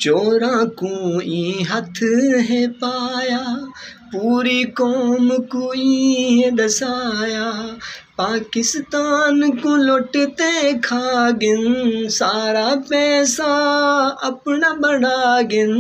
चोरा कोई हथ है पाया, पूरी कौम कोई दसाया। पाकिस्तान को लुटते खागिन, सारा पैसा अपना बढ़ागिन।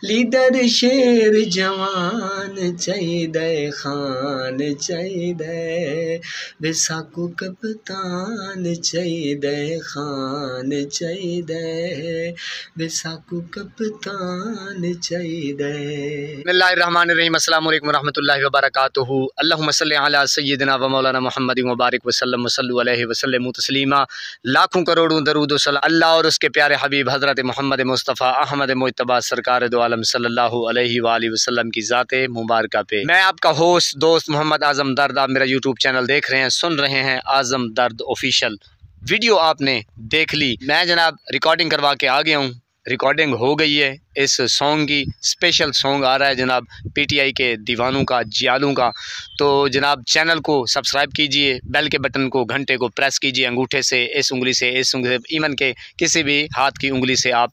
लीडर शेर जवान चाहिए खान चाहिए, बेसाकू कप्तान चाहिए खान चाहिए, बेसाकू कप्तान चाहिए। बिस्मिल्लाहिर्रहमानिर्रहीम, अस्सलामु अलैकुम रहमतुल्लाहि व बरकातुहू। अल्लाहुम्मा सल्लि अला सय्यिदिना व मौलाना मुहम्मद व बारिक वसल्लम वसल्लु अलैहि वसल्लम तस्लीमा। लाखों करोड़ों दरूद व सलाम अल्लाह और उसके प्यारे हबीब हज़रत मोहम्मद मुस्तफ़ा अहमद मुज्तबा सरकार दो आलम सल्लल्लाहु अलैहि वालैहि वसल्लम की ज़ाते मुबारका पे। मैं आपका होस्ट दोस्त मोहम्मद आज़म दर्द, आप मेरा यूट्यूब चैनल देख रहे हैं, सुन रहे हैं आज़म दर्द ऑफिशियल। वीडियो आपने देख ली, मैं जनाब रिकॉर्डिंग करवा के आ गया हूँ। रिकॉर्डिंग हो गई है, इस सॉन्ग की स्पेशल सॉन्ग आ रहा है जनाब पीटीआई के दीवानों का, जियालों का। तो जनाब चैनल को सब्सक्राइब कीजिए, बेल के बटन को, घंटे को प्रेस कीजिए अंगूठे से, इस उंगली से, इस उंगली से, इवन के किसी भी हाथ की उंगली से आप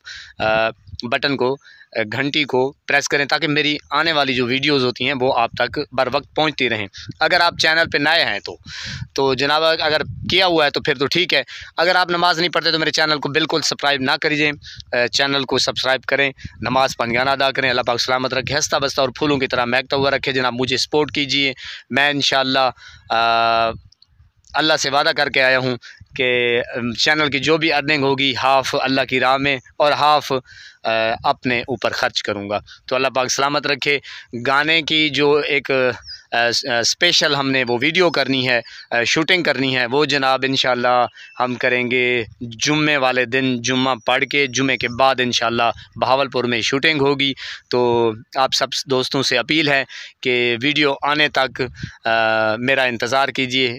बटन को, घंटी को प्रेस करें ताकि मेरी आने वाली जो वीडियोस होती हैं वो आप तक बर वक्त पहुँचती रहें। अगर आप चैनल पे नए हैं तो जनाब अगर किया हुआ है तो फिर तो ठीक है। अगर आप नमाज़ नहीं पढ़ते तो मेरे चैनल को बिल्कुल सब्सक्राइब ना करिए, चैनल को सब्सक्राइब करें, नमाज़ पंजाना अदा करें। अल्लाह पाक सलामत रखे, हंसता बसता और फूलों की तरह महकता हुआ रखे। जनाब मुझे सपोर्ट कीजिए। मैं इंशाअल्लाह अल्लाह से वादा करके आया हूँ कि चैनल की जो भी अर्निंग होगी हाफ़ अल्लाह की राह में और हाफ़ अपने ऊपर ख़र्च करूँगा। तो अल्लाह पाक सलामत रखे। गाने की जो एक स्पेशल हमने वो वीडियो करनी है, शूटिंग करनी है, वो जनाब इंशाअल्लाह हम करेंगे जुम्मे वाले दिन। जुम्मा पढ़ के जुम्मे के बाद इंशाअल्लाह बहावलपुर में शूटिंग होगी। तो आप सब दोस्तों से अपील है कि वीडियो आने तक मेरा इंतज़ार कीजिए।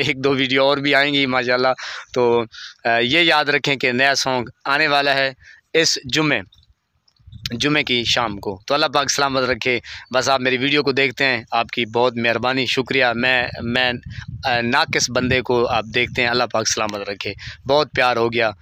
एक दो वीडियो और भी आएंगी माशाअल्लाह। तो ये याद रखें कि नया सॉन्ग आने वाला है इस जुम्मे की शाम को। तो अल्लाह पाक सलामत रखे। बस आप मेरी वीडियो को देखते हैं, आपकी बहुत मेहरबानी, शुक्रिया। मैं नाकिस बंदे को आप देखते हैं, अल्लाह पाक सलामत रखे। बहुत प्यार हो गया।